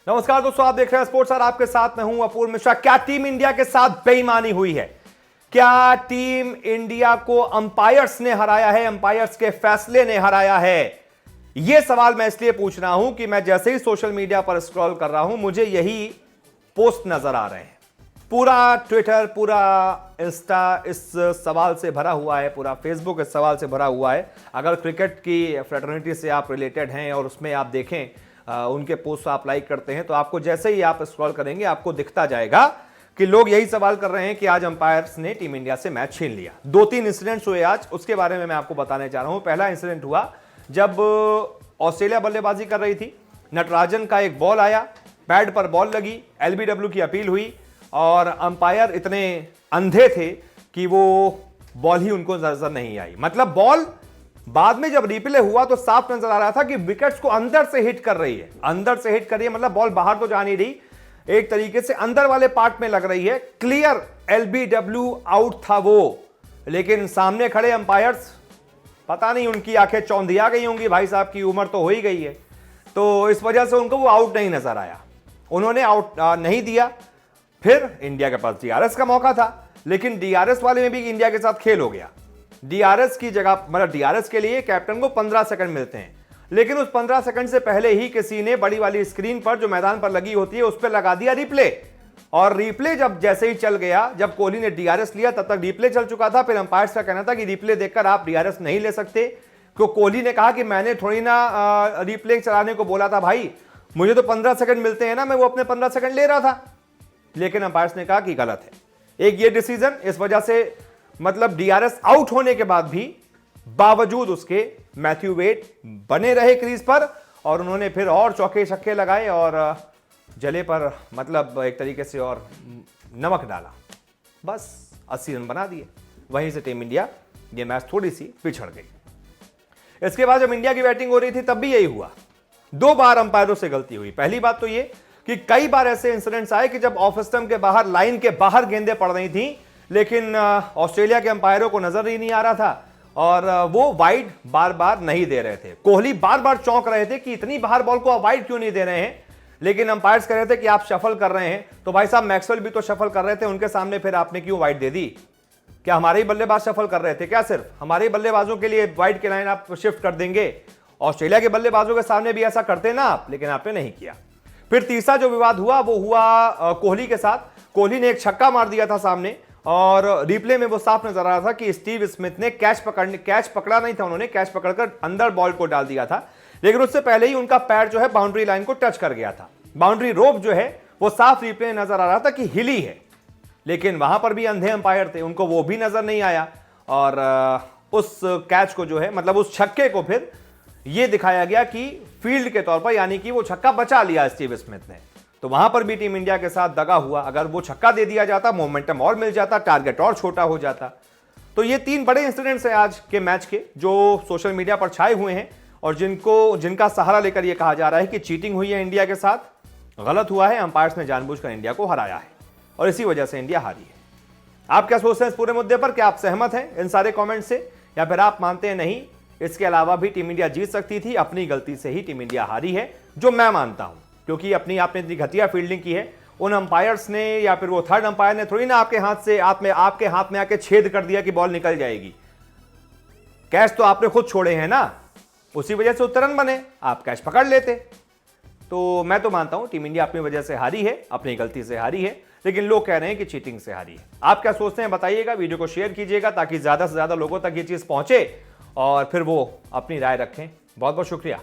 नमस्कार दोस्तों, आप देख रहे हैं स्पोर्ट्स और आपके साथ मैं हूं अपूर्व मिश्रा। क्या टीम इंडिया के साथ बेईमानी हुई है? क्या टीम इंडिया को अंपायर्स ने हराया है, अंपायर्स के फैसले ने हराया है? यह सवाल मैं इसलिए पूछ रहा हूं कि मैं जैसे ही सोशल मीडिया पर स्क्रॉल कर रहा हूं मुझे यही पोस्ट नजर आ रहे हैं। पूरा ट्विटर, पूरा इंस्टा इस सवाल से भरा हुआ है, पूरा फेसबुक इस सवाल से भरा हुआ है। अगर क्रिकेट की फ्रेटर्निटी से आप रिलेटेड हैं और उसमें आप देखें उनके पोस्ट आप लाइक करते हैं तो आपको जैसे ही आप स्क्रॉल करेंगे आपको दिखता जाएगा कि लोग यही सवाल कर रहे हैं कि आज अंपायर्स ने टीम इंडिया से मैच छीन लिया। 2-3 इंसिडेंट्स हुए आज, उसके बारे में मैं आपको बताने जा रहा हूं। पहला इंसिडेंट हुआ जब ऑस्ट्रेलिया बल्लेबाजी कर रही थी, नटराजन का एक बॉल आया, पैड पर बॉल लगी, एलबीडब्ल्यू की अपील हुई और अंपायर इतने अंधे थे कि वो बॉल ही उनको नजर नहीं आई। मतलब बॉल बाद में जब रिप्ले हुआ तो साफ नजर आ रहा था कि विकेट्स को अंदर से हिट कर रही है, अंदर से हिट कर रही है। मतलब बॉल बाहर तो जा नहीं रही, एक तरीके से अंदर वाले पार्ट में लग रही है। क्लियर एलबीडब्ल्यू आउट था वो, लेकिन सामने खड़े अंपायर्स, पता नहीं उनकी आंखें चौंधिया गई होंगी, भाई साहब की उम्र तो हो ही गई है, तो इस वजह से उनको वो आउट नहीं नजर आया, उन्होंने आउट नहीं दिया। फिर इंडिया के पास डीआरएस का मौका था, लेकिन डीआरएस वाले में भी इंडिया के साथ खेल हो गया। डीआरएस की जगह, मतलब डीआरएस के लिए कैप्टन को 15 सेकंड मिलते हैं, लेकिन उस 15 सेकंड से पहले ही किसी ने बड़ी वाली स्क्रीन पर जो मैदान पर लगी होती है उस पर लगा दिया रिप्ले। और रिप्ले जब जैसे ही चल गया, जब कोहली ने डीआरएस लिया तब तक रिप्ले चल चुका था। फिर अंपायर्स का कहना था कि रिप्ले देखकर आप डीआरएस नहीं ले सकते, क्योंकि कोहली ने कहा कि मैंने थोड़ी ना रिप्ले चलाने को बोला था, भाई मुझे तो 15 सेकंड मिलते हैं ना, मैं वो अपने 15 सेकंड ले रहा था। लेकिन अंपायर्स ने कहा कि गलत है। एक ये डिसीजन, इस वजह से मतलब डीआरएस आउट होने के बाद भी बावजूद उसके मैथ्यू वेड बने रहे क्रीज पर और उन्होंने फिर और चौके छक्के लगाए और जले पर मतलब एक तरीके से और नमक डाला, बस 80 रन बना दिए। वहीं से टीम इंडिया ये मैच थोड़ी सी पिछड़ गई। इसके बाद जब इंडिया की बैटिंग हो रही थी तब भी यही हुआ, 2 बार अंपायरों से गलती हुई। पहली बात तो ये कि कई बार ऐसे इंसिडेंट्स आए कि जब ऑफ स्टंप के बाहर, लाइन के बाहर गेंदें पड़ रही थी, लेकिन ऑस्ट्रेलिया के अंपायरों को नजर ही नहीं आ रहा था और वो वाइड बार बार नहीं दे रहे थे। कोहली बार बार चौंक रहे थे कि इतनी बाहर बॉल को आप वाइड क्यों नहीं दे रहे हैं, लेकिन अंपायर्स कह रहे थे कि आप शफल कर रहे हैं। तो भाई साहब मैक्सवेल भी तो शफल कर रहे थे, उनके सामने फिर आपने क्यों वाइड दे दी? क्या हमारे ही बल्लेबाज शफल कर रहे थे क्या? सिर्फ हमारे बल्लेबाजों के लिए वाइड की लाइन आप शिफ्ट कर देंगे? ऑस्ट्रेलिया के बल्लेबाजों के सामने भी ऐसा करते ना आप, लेकिन आपने नहीं किया। फिर तीसरा जो विवाद हुआ वो हुआ कोहली के साथ। कोहली ने एक छक्का मार दिया था सामने और रिप्ले में वो साफ नजर आ रहा था कि स्टीव स्मिथ ने कैच पकड़ा नहीं था, उन्होंने कैच पकड़कर अंदर बॉल को डाल दिया था, लेकिन उससे पहले ही उनका पैर जो है बाउंड्री लाइन को टच कर गया था। बाउंड्री रोप जो है वो साफ रिप्ले में नजर आ रहा था कि हिली है, लेकिन वहां पर भी अंधे अंपायर थे, उनको वो भी नजर नहीं आया और उस कैच को जो है, मतलब उस छक्के को फिर ये दिखाया गया कि फील्ड के तौर पर, यानी कि वो छक्का बचा लिया स्टीव स्मिथ ने। तो वहां पर भी टीम इंडिया के साथ दगा हुआ। अगर वो छक्का दे दिया जाता, मोमेंटम और मिल जाता, टारगेट और छोटा हो जाता। तो ये 3 बड़े इंसिडेंट्स हैं आज के मैच के जो सोशल मीडिया पर छाए हुए हैं और जिनका सहारा लेकर यह कहा जा रहा है कि चीटिंग हुई है इंडिया के साथ, गलत हुआ है, अंपायर्स ने जानबूझकर इंडिया को हराया है और इसी वजह से इंडिया हारी है। आप क्या सोचते हैं इस पूरे मुद्दे पर? क्या आप सहमत हैं इन सारे कॉमेंट से, या फिर आप मानते हैं नहीं, इसके अलावा भी टीम इंडिया जीत सकती थी, अपनी गलती से ही टीम इंडिया हारी है? जो मैं मानता हूं, क्योंकि आपने इतनी घटिया फील्डिंग की है, उन अंपायर्स ने या फिर वो थर्ड अंपायर ने थोड़ी ना आपके हाथ में आके छेद कर दिया कि बॉल निकल जाएगी। कैच तो आपने खुद छोड़े हैं ना, उसी वजह से उत्तर रन बने, आप कैच पकड़ लेते। तो मैं तो मानता हूं टीम इंडिया अपनी वजह से हारी है, अपनी गलती से हारी है, लेकिन लोग कह रहे हैं कि चीटिंग से हारी है। आप क्या सोचते हैं बताइएगा, वीडियो को शेयर कीजिएगा ताकि ज्यादा से ज्यादा लोगों तक ये चीज पहुंचे और फिर वो अपनी राय रखें। बहुत बहुत शुक्रिया।